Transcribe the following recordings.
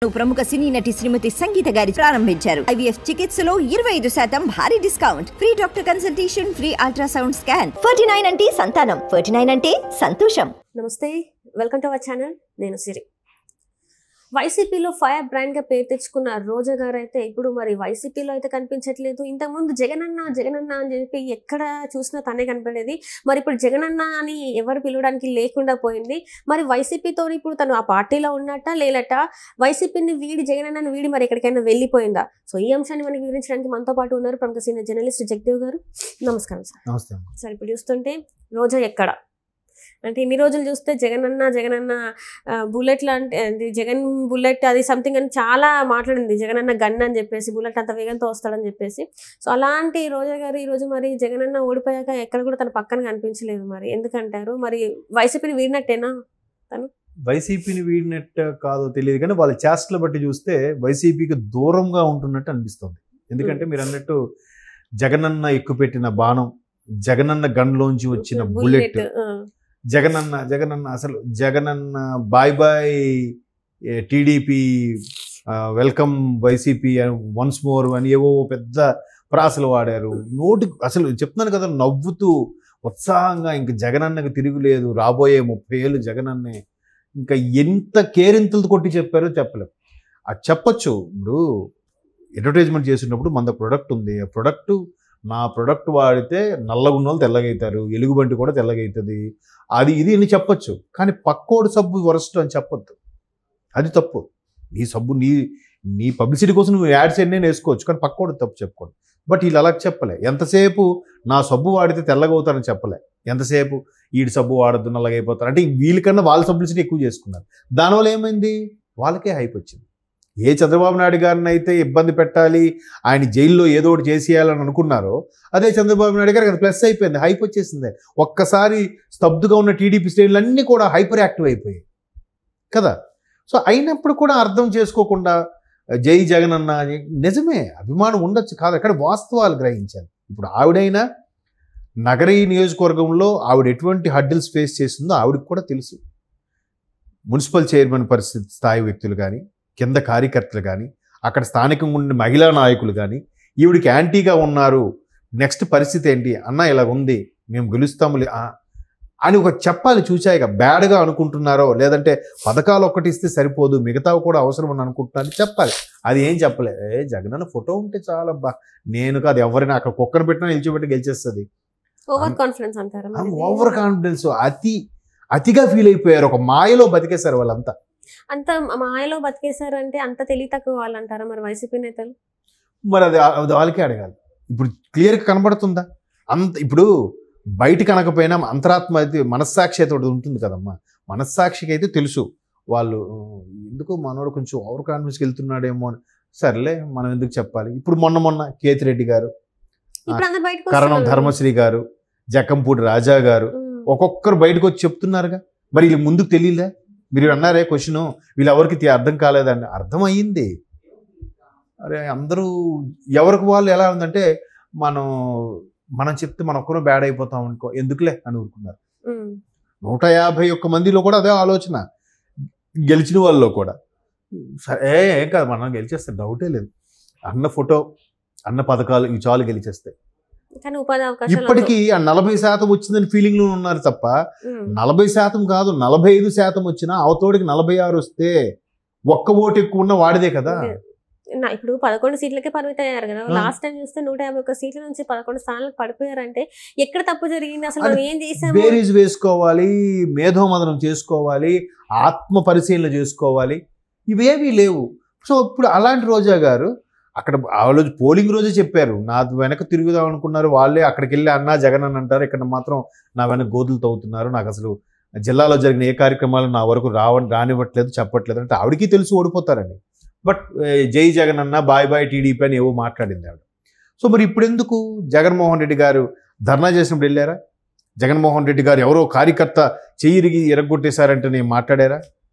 ప్రముఖ సినీ నటి శ్రీమతి సంగీత గారి ప్రారంభించారు. IVF చికిత్సలో 25% భారీ discount, free doctor consultation, free ultrasound scan. 49 అంటే సంతానం, 49 అంటే సంతోషం. నమస్తే, వెల్కమ్ టు అవర్ ఛానల్. నేను సిరి. వైసీపీలో ఫైర్ బ్రాండ్ గా పేరు తెచ్చుకున్న రోజా గారు అయితే ఇప్పుడు మరి వైసీపీలో అయితే కనిపించట్లేదు. ఇంతకుముందు జగనన్న అని చెప్పి ఎక్కడ చూసినా తనే కనపడేది. మరి ఇప్పుడు జగనన్న అని ఎవరు పిలవడానికి లేకుండా పోయింది. మరి వైసీపీతో ఇప్పుడు తను ఆ పార్టీలో ఉన్నట్ట లేలట, వైసీపీని వీడి జగనన్నని వీడి మరి ఎక్కడికైనా వెళ్ళిపోయిందా? సో ఈ అంశాన్ని మనకి వివరించడానికి మనతో పాటు ఉన్నారు ప్రముఖ సీనియర్ జర్నలిస్ట్ జగదేవ్ గారు. నమస్కారం సార్. నమస్తే సార్, ఇప్పుడు చూస్తుంటే రోజా ఎక్కడ అంటే ఇన్ని రోజులు చూస్తే జగనన్న బుల్లెట్లా అంటే జగన్ బుల్లెట్ అది సంథింగ్ అని చాలా మాట్లాడింది. జగనన్న గన్ అని చెప్పేసి, బుల్లెట్ అంత వేగంతో వస్తాడని చెప్పేసి. సో అలాంటి రోజా గారు ఈరోజు మరి జగనన్న ఓడిపోయాక ఎక్కడ కూడా తన పక్కన కనిపించలేదు. మరి ఎందుకంటారు? మరి వైసీపీని వీడినట్టేనా తను? వైసీపీని వీడినట్టు కాదో తెలియదు కానీ వాళ్ళ చేష్టలు బట్టి చూస్తే వైసీపీకి దూరంగా ఉంటున్నట్టు అనిపిస్తుంది. ఎందుకంటే మీరు అన్నట్టు జగనన్న ఎక్కుపెట్టిన బాణం, జగనన్న గన్లోంచి వచ్చిన బుల్లెట్, జగనన్న అసలు జగనన్న bye bye TDP, welcome YCP once more అని ఏవో పెద్ద ప్రాసలు వాడారు. నోటి అసలు చెప్తున్నాను కదా, నవ్వుతూ ఉత్సాహంగా ఇంక జగనన్నకి తిరుగులేదు, రాబోయే 30 ఏళ్ళు జగనన్నే, ఇంకా ఎంత కేరింతలు కొట్టి చెప్పారో చెప్పలేం. అది చెప్పచ్చు. ఇప్పుడు అడ్వర్టైజ్మెంట్ చేసినప్పుడు మన ప్రొడక్ట్ ఉంది, ఆ నా ప్రొడక్ట్ వాడితే నల్లగా ఉన్న వాళ్ళు తెల్లగవుతారు, ఎలుగుబంటి కూడా తెల్లగవుతుంది, అది ఇది అని చెప్పొచ్చు. కానీ పక్కోడు సబ్బు వరస్ట్ అని చెప్పొద్దు, అది తప్పు. నీ సబ్బు నీ పబ్లిసిటీ కోసం నువ్వు యాడ్స్ ఎన్ని వేసుకోవచ్చు, కానీ పక్కోడు తప్పు చెప్పుకోండి. బట్ వీళ్ళు అలా చెప్పలే. ఎంతసేపు నా సబ్బు వాడితే తెల్లగవుతారని చెప్పలే, ఎంతసేపు వీడి సబ్బు వాడద్దు నల్లగైపోతారు అంటే వీళ్ళకన్నా వాళ్ళ పబ్లిసిటీ ఎక్కువ చేసుకున్నారు. దానివల్ల ఏమైంది, వాళ్ళకే హైప్ వచ్చింది. ఏ చంద్రబాబు నాయుడు గారిని అయితే ఇబ్బంది పెట్టాలి, ఆయన జైల్లో ఏదో ఒకటి చేసేయాలని అనుకున్నారో అదే చంద్రబాబు నాయుడు గారికి అది ప్లస్ అయిపోయింది, హైప్ వచ్చేసింది. ఒక్కసారి స్తబ్దుగా ఉన్న టీడీపీ శ్రేణులు అన్నీ కూడా హైపర్ యాక్టివ్ అయిపోయాయి కదా. సో అయినప్పుడు కూడా అర్థం చేసుకోకుండా జై జగన్ అన్న, నిజమే అభిమానం ఉండొచ్చు కాదు, అక్కడ వాస్తవాలు గ్రహించాలి. ఇప్పుడు ఆవిడైనా నగరీ నియోజకవర్గంలో ఆవిడ ఎటువంటి హడ్డిల్స్ ఫేస్ చేసిందో ఆవిడకి కూడా తెలుసు. మున్సిపల్ చైర్మన్ పరిస్థితి స్థాయి వ్యక్తులు కానీ, కింద కార్యకర్తలు కానీ, అక్కడ స్థానికంగా ఉండే మహిళా నాయకులు కానీ ఈవిడికి యాంటీగా ఉన్నారు. నెక్స్ట్ పరిస్థితి ఏంటి అన్న, ఇలా ఉంది, మేము గెలుస్తాము అని ఒక చెప్పాలి. చూచాయిగా బ్యాడ్గా అనుకుంటున్నారో లేదంటే పథకాలు ఒక్కటి ఇస్తే సరిపోదు, మిగతావి కూడా అవసరం అని అనుకుంటున్నారని చెప్పాలి. అది ఏం చెప్పలే. జగనన్న ఫోటో ఉంటే చాలా నేను కాదు ఎవరైనా అక్కడ కుక్కను పెట్టినా నిలిచిపెట్టి గెలిచేస్తుంది. ఓవర్ కాన్ఫిడెన్స్ అంటారు. ఓవర్ కాన్ఫిడెన్స్, అతిగా ఫీల్ అయిపోయారు. ఒక మాయలో బతికేశారు వాళ్ళంతా. అంత మాయలో బతికేశారు అంటే అంత తెలివి తక్కువ వాళ్ళు అంటారా మరి వైసీపీ నేతలు? మరి అది వాళ్ళకే అడగాలి. ఇప్పుడు క్లియర్గా కనబడుతుందా? ఇప్పుడు బయట కనకపోయినా అంతరాత్మ అయితే మనస్సాక్షి అయితే ఉంటుంది కదమ్మా. మనస్సాక్షికి అయితే తెలుసు వాళ్ళు ఎందుకు మనోడు కొంచెం ఓవర్ కాన్ఫిడెన్స్కి వెళ్తున్నాడేమో అని. సర్లే మనం ఎందుకు చెప్పాలి. ఇప్పుడు మొన్న కేతిరెడ్డి గారు, కరణం ధర్మశ్రీ గారు, జక్కంపూడి రాజా గారు ఒక్కొక్కరు బయటకు వచ్చి చెప్తున్నారుగా. మరి వీళ్ళు ముందుకు తెలియలే? మీరు అన్నారే క్వశ్చను, వీళ్ళెవరికి అర్థం కాలేదండి. అర్థమయ్యింది. అరే అందరూ ఎవరికి వాళ్ళు ఎలా ఉందంటే మనం చెప్తే మనం ఒక్కరూ బ్యాడ్ అయిపోతాం అనుకో, ఎందుకులే అని ఊరుకున్నారు. 151 మందిలో కూడా అదే ఆలోచన, గెలిచిన వాళ్ళలో కూడా. సరే ఏం కాదు, మనం గెలిచేస్తే డౌటే లేదు. అన్న ఫోటో, అన్న పథకాలు ఇవి చాలు గెలిచేస్తాయి. ఇప్పటికీ ఆ 40% వచ్చిందని ఫీలింగ్ లో ఉన్నారు తప్ప 40% కాదు, 45% వచ్చినా అవతోడికి 46 వస్తే ఒక్క ఓటు ఎక్కువ ఉన్న వాడిదే కదా. ఇప్పుడు 11 సీట్లకే పరిమితం అయ్యారు కదా. లాస్ట్ టైం చూస్తే 151 సీట్ల నుంచి 11 స్థానాలకు పడిపోయారంటే ఎక్కడ తప్పు జరిగింది? అసలు మనం ఏం చేసాము? బేరీజ్ వేసుకోవాలి, మేధోమదనం చేసుకోవాలి, ఆత్మ పరిశీలన చేసుకోవాలి. ఇవేవీ లేవు. సో ఇప్పుడు అలాంటి రోజా గారు అక్కడ ఆ రోజు పోలింగ్ రోజే చెప్పారు, నా వెనక తిరుగుదాం అనుకున్నారు వాళ్ళే, అక్కడికి వెళ్ళి అన్నా జగన్ అని అంటారు, ఇక్కడ మాత్రం నా వెనక గోతులు తవ్వుతున్నారు, నాకు అసలు జిల్లాలో జరిగిన ఏ కార్యక్రమాలు నా వరకు రానివ్వట్లేదు, చెప్పట్లేదు అంటే ఆవిడకి తెలుసు ఓడిపోతారని. బట్ జై జగన్ అన్న, బాయ్ బాయ్ టీడీపీ అని ఏవో మాట్లాడింది ఆవిడ. సో మరి ఇప్పుడు ఎందుకు జగన్మోహన్ రెడ్డి గారు ధర్నా చేసినప్పుడు వెళ్ళారా? జగన్మోహన్ రెడ్డి గారు ఎవరో కార్యకర్త చెయ్యిరిగి ఎరగొట్టేశారంటే నేను మాట్లాడారా?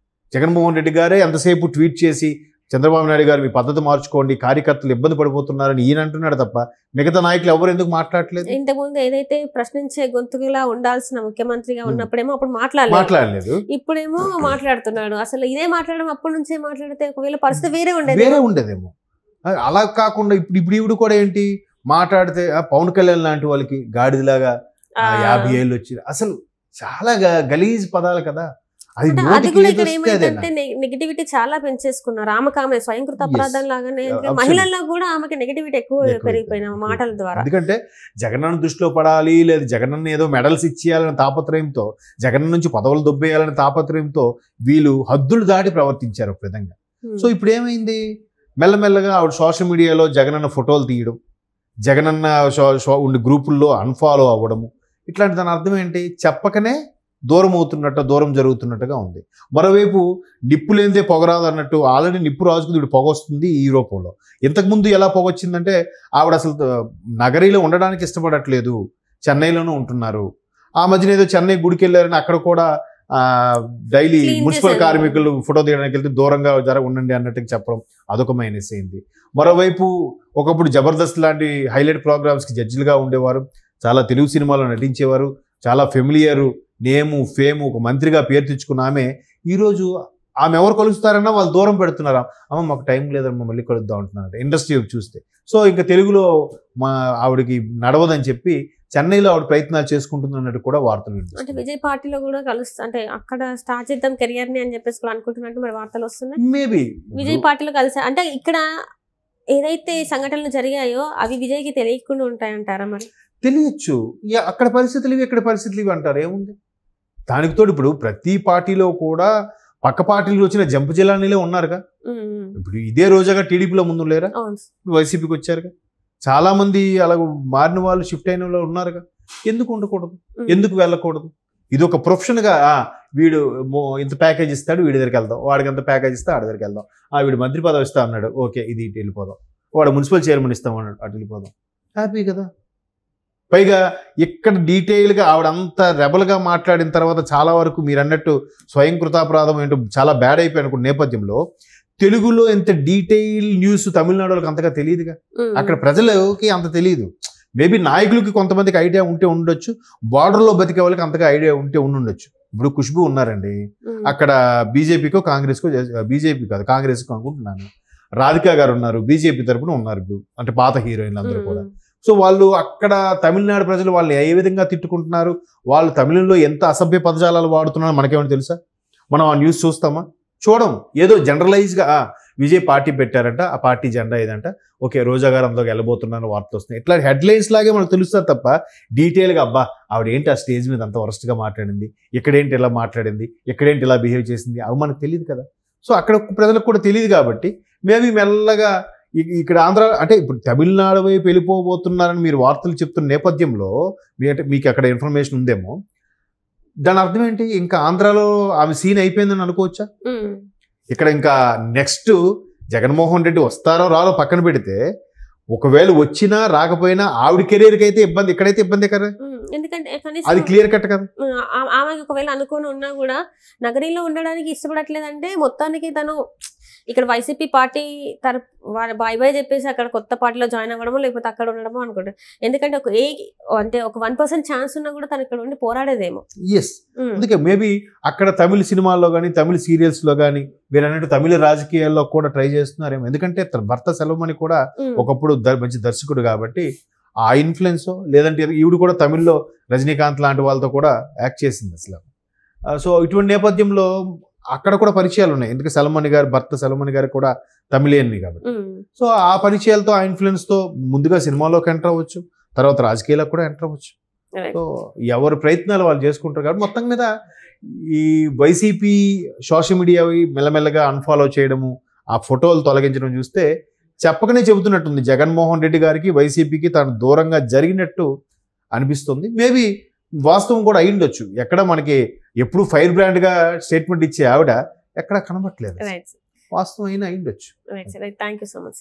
జగన్మోహన్ రెడ్డి గారే ఎంతసేపు ట్వీట్ చేసి చంద్రబాబు నాయుడు గారు మీ పద్ధతి మార్చుకోండి, కార్యకర్తలు ఇబ్బంది పడిపోతున్నారని ఈయన అంటున్నాడు తప్ప మిగతా నాయకులు ఎవరు ఎందుకు మాట్లాడలేదు? ఇంతకుముందు ఏదైతే ప్రశ్నించే గొంతులా ఉండాల్సిన ముఖ్యమంత్రిగా ఉన్నప్పుడేమో అప్పుడు మాట్లాడలేదు, ఇప్పుడేమో మాట్లాడుతున్నాడు. అసలు ఇదే మాట్లాడడం అప్పటి నుంచే మాట్లాడితే ఒకవేళ పరిస్థితి వేరే ఉండేదేమో. అలా కాకుండా ఇప్పుడు కూడా ఏంటి మాట్లాడితే పవన్ కళ్యాణ్ లాంటి వాళ్ళకి గాడిదలాగా 50 ఏళ్ళు వచ్చి అసలు చాలా గలీజ్ పదాలు కదా. అది కూడా ఇక్కడ ఏమైందంటే నెగిటివిటీ చాలా పెంచేసుకున్నారు. ఆమె స్వయంకృత అపరాధం లాగానే మహిళల్లో కూడా ఆమెకి నెగిటివిటీ ఎక్కువ పెరిగిపోయిన మాటల ద్వారా. ఎందుకంటే జగనన్న దృష్టిలో పడాలి, లేదా జగనన్న ఏదో మెడల్స్ ఇచ్చేయాలనే తాపత్రయంతో, జగన్ నుంచి పదవులు దొబ్బేయాలనే తాపత్రయంతో వీళ్ళు హద్దులు దాటి ప్రవర్తించారు ఒక విధంగా. సో ఇప్పుడు ఏమైంది, మెల్లమెల్లగా ఆవిడ సోషల్ మీడియాలో జగనన్న ఫోటోలు తీయడం, జగనన్న ఉండే గ్రూపుల్లో అన్ఫాలో అవ్వడము, ఇట్లాంటి దాని అర్థం ఏంటి, చెప్పకనే దూరం జరుగుతున్నట్టుగా ఉంది. మరోవైపు నిప్పు లేనిదే పొగరాదు అన్నట్టు ఆల్రెడీ నిప్పు రాజుకుంది, ఇప్పుడు పొగ వస్తుంది ఈ రూపంలో. ఇంతకుముందు ఎలా పొగ వచ్చిందంటే ఆవిడ అసలు నగరీలో ఉండడానికి ఇష్టపడట్లేదు, చెన్నైలోనూ ఉంటున్నారు. ఆ మధ్యన ఏదో చెన్నై గుడికి వెళ్ళారని అక్కడ కూడా డైలీ మున్సిపల్ కార్మికులు ఫోటో తీయడానికి వెళ్తే దూరంగా ఉండండి అన్నట్టుగా చెప్పడం అదొక మైనస్ అయింది. మరోవైపు ఒకప్పుడు జబర్దస్త్ లాంటి హైలైట్ ప్రోగ్రామ్స్కి జడ్జిలుగా ఉండేవారు, చాలా తెలుగు సినిమాలో నటించేవారు, చాలా ఫెమిలియరు నేము ఫేము ఒక మంత్రిగా పేరు తెచ్చుకున్న ఆమె ఈరోజు ఆమె ఎవరు కలుస్తారన్నా వాళ్ళు దూరం పెడుతున్నారు. అమ్మ మాకు టైం లేదమ్మా మళ్ళీ కలుద్దాం అంటున్నారంట ఇండస్ట్రీ చూస్తే. సో ఇంకా తెలుగులో ఆవిడకి నడవదని చెప్పి చెన్నైలో ఆవిడ ప్రయత్నాలు చేసుకుంటున్నట్టు కూడా వార్తలు వినిపిస్తున్నాయి. అంటే విజయ్ పార్టీలో కూడా అంటే అక్కడ స్టార్ట్ చేద్దాం కెరియర్ ని అని చెప్పేసి అనుకుంటున్నట్టు మరి వార్తలు వస్తున్నాయి. మేబీ విజయ్ పార్టీలో కలిసి అంటే ఇక్కడ ఏదైతే సంఘటనలు జరిగాయో అవి విజయ్కి తెలియకుండా ఉంటాయంటారా? మరి తెలియచ్చు, అక్కడ పరిస్థితులు ఇవి ఇక్కడ పరిస్థితులు ఇవి అంటారు, ఏముంది దానికి తోడు. ఇప్పుడు ప్రతి పార్టీలో కూడా పక్క పార్టీలు వచ్చిన జంపు జిల్లానిలే ఉన్నారుగా. ఇప్పుడు ఇదే రోజాగా టీడీపీలో ముందు లేరా, వైసీపీకి వచ్చారుగా. చాలా మంది అలా మారిన వాళ్ళు షిఫ్ట్ అయిన వాళ్ళు ఉన్నారుగా. ఎందుకు ఉండకూడదు, ఎందుకు వెళ్ళకూడదు? ఇది ఒక ప్రొఫెషన్గా వీడు ఇంత ప్యాకేజ్ ఇస్తాడు వీడి దగ్గరికి వెళ్దాం, వాడికి ఎంత ప్యాకేజ్ ఇస్తా ఆడి దగ్గరికి వెళ్దాం, వీడు మంత్రి పదవి ఇస్తా అన్నాడు ఓకే ఇది ఇటు వెళ్ళిపోదాం, వాడు మున్సిపల్ చైర్మన్ ఇస్తాం అన్నాడు అటు వెళ్ళిపోదాం, హ్యాపీ కదా. పైగా ఇక్కడ డీటెయిల్గా ఆవిడ అంత రెబల్గా మాట్లాడిన తర్వాత చాలా వరకు మీరు అన్నట్టు స్వయం కృతాపరాధం ఏంటో చాలా బ్యాడ్ అయిపోయి అనుకున్న నేపథ్యంలో తెలుగులో ఎంత డీటెయిల్ న్యూస్ తమిళనాడు వాళ్ళకి అంతగా తెలియదుగా, అక్కడ ప్రజలకి అంత తెలియదు. మేబీ నాయకులకి కొంతమందికి ఐడియా ఉంటే ఉండొచ్చు, బార్డర్లో బతికే వాళ్ళకి అంతగా ఐడియా ఉంటే ఉండొచ్చు. ఇప్పుడు ఖుష్బూ ఉన్నారండి అక్కడ బీజేపీకో కాంగ్రెస్కో, బీజేపీ కాదు కాంగ్రెస్కో అనుకుంటున్నాను, రాధికా గారు ఉన్నారు బీజేపీ తరపున ఉన్నారు ఇప్పుడు, అంటే పాత హీరోయిన్లు అందరూ కూడా. సో వాళ్ళు అక్కడ తమిళనాడు ప్రజలు వాళ్ళు ఏ విధంగా తిట్టుకుంటున్నారు, వాళ్ళు తమిళంలో ఎంత అసభ్య పదజాలాలు వాడుతున్నారో మనకేమైనా తెలుసా? మనం ఆ న్యూస్ చూస్తామా? చూడం. ఏదో జనరలైజ్గా విజయ్ పార్టీ పెట్టారంట, ఆ పార్టీ జెండా ఏదంట, ఓకే రోజా గారు అందులోకి వెళ్ళబోతున్నాను వార్తలు వస్తున్నాయి, ఇట్లా హెడ్లైన్స్ లాగే మనకు తెలుస్తుంది తప్ప డీటెయిల్గా అబ్బా ఆవిడ ఏంటి ఆ స్టేజ్ మీద అంత వరస్ట్గా మాట్లాడింది, ఇక్కడేంటి ఇలా మాట్లాడింది, ఇక్కడేంటి ఇలా బిహేవ్ చేసింది, అవి మనకు తెలియదు కదా. సో అక్కడ ప్రజలకు కూడా తెలియదు కాబట్టి మేబీ మెల్లగా ఇక్కడ ఆంధ్ర అంటే ఇప్పుడు తమిళనాడు వైపు వెళ్ళిపోబోతున్నారని మీరు వార్తలు చెప్తున్న నేపథ్యంలో మీకు అక్కడ ఇన్ఫర్మేషన్ ఉందేమో, దాని అర్థం ఏంటి ఇంకా ఆంధ్రాలో ఆమె సీన్ అయిపోయిందని అనుకోవచ్చా? ఇక్కడ ఇంకా నెక్స్ట్ జగన్మోహన్ రెడ్డి వస్తారో రారో పక్కన పెడితే ఒకవేళ వచ్చినా రాకపోయినా ఆవిడ కెరీర్కి అయితే ఇబ్బంది, ఇక్కడైతే ఇబ్బంది కదా, ఎందుకంటే అది క్లియర్ కట్ కదా. ఆమెకి ఒకవేళ అనుకుని ఉన్నా కూడా నగరీలో ఉండడానికి ఇష్టపడట్లేదంటే మొత్తానికి తను ఇక్కడ వైసీపీ పార్టీ బాయ్ బాయ్ చెప్పేసి అక్కడ కొత్త పార్టీలో జాయిన్ అవ్వడమో లేకపోతే అక్కడ ఉండడమో అనుకుంటారు. ఎందుకంటే ఒక 1% ఛాన్స్ ఉన్నా కూడా తను ఇక్కడ ఉండి పోరాడేదేమో. ఎస్, అందుకే మేబీ అక్కడ తమిళ సినిమాల్లో కానీ తమిళ సీరియల్స్లో కానీ మీరు అన్నట్టు తమిళ రాజకీయాల్లో కూడా ట్రై చేస్తున్నారేమో. ఎందుకంటే తన భర్త సెల్వమణి కూడా ఒకప్పుడు మంచి దర్శకుడు కాబట్టి ఆ ఇన్ఫ్లుయెన్స్, లేదంటే ఈవిడ కూడా తమిళ్లో రజనీకాంత్ లాంటి వాళ్ళతో కూడా యాక్ట్ చేసింది అసలు. సో ఇటువంటి నేపథ్యంలో అక్కడ కూడా పరిచయాలు ఉన్నాయి, ఎందుకంటే సల్మాన్ గారు భర్త సల్మాన్ గారు కూడా తమిళియన్ని కాబట్టి. సో ఆ పరిచయాలతో ఆ ఇన్ఫ్లుయెన్స్తో ముందుగా సినిమాలోకి ఎంటర్ అవ్వచ్చు, తర్వాత రాజకీయాలకు కూడా ఎంటర్ అవ్వచ్చు. సో ఎవరి ప్రయత్నాలు వాళ్ళు చేసుకుంటారు కాబట్టి మొత్తం మీద ఈ వైసీపీ సోషల్ మీడియా మెల్లమెల్లగా అన్ఫాలో చేయడము, ఆ ఫోటోలు తొలగించడం చూస్తే చెప్పకనే చెబుతున్నట్టుంది జగన్మోహన్ రెడ్డి గారికి వైసీపీకి తాను దూరంగా జరిగినట్టు అనిపిస్తుంది. మేబీ వాస్తవం కూడా అయ్యుండొచ్చు. ఎక్కడ మనకి ఎప్పుడు ఫైర్ బ్రాండ్ గా స్టేట్మెంట్ ఇచ్చే ఆవిడ ఎక్కడ కనబట్లేదు, వాస్తవం అయినా అయ్యుండొచ్చు. Thank you so much.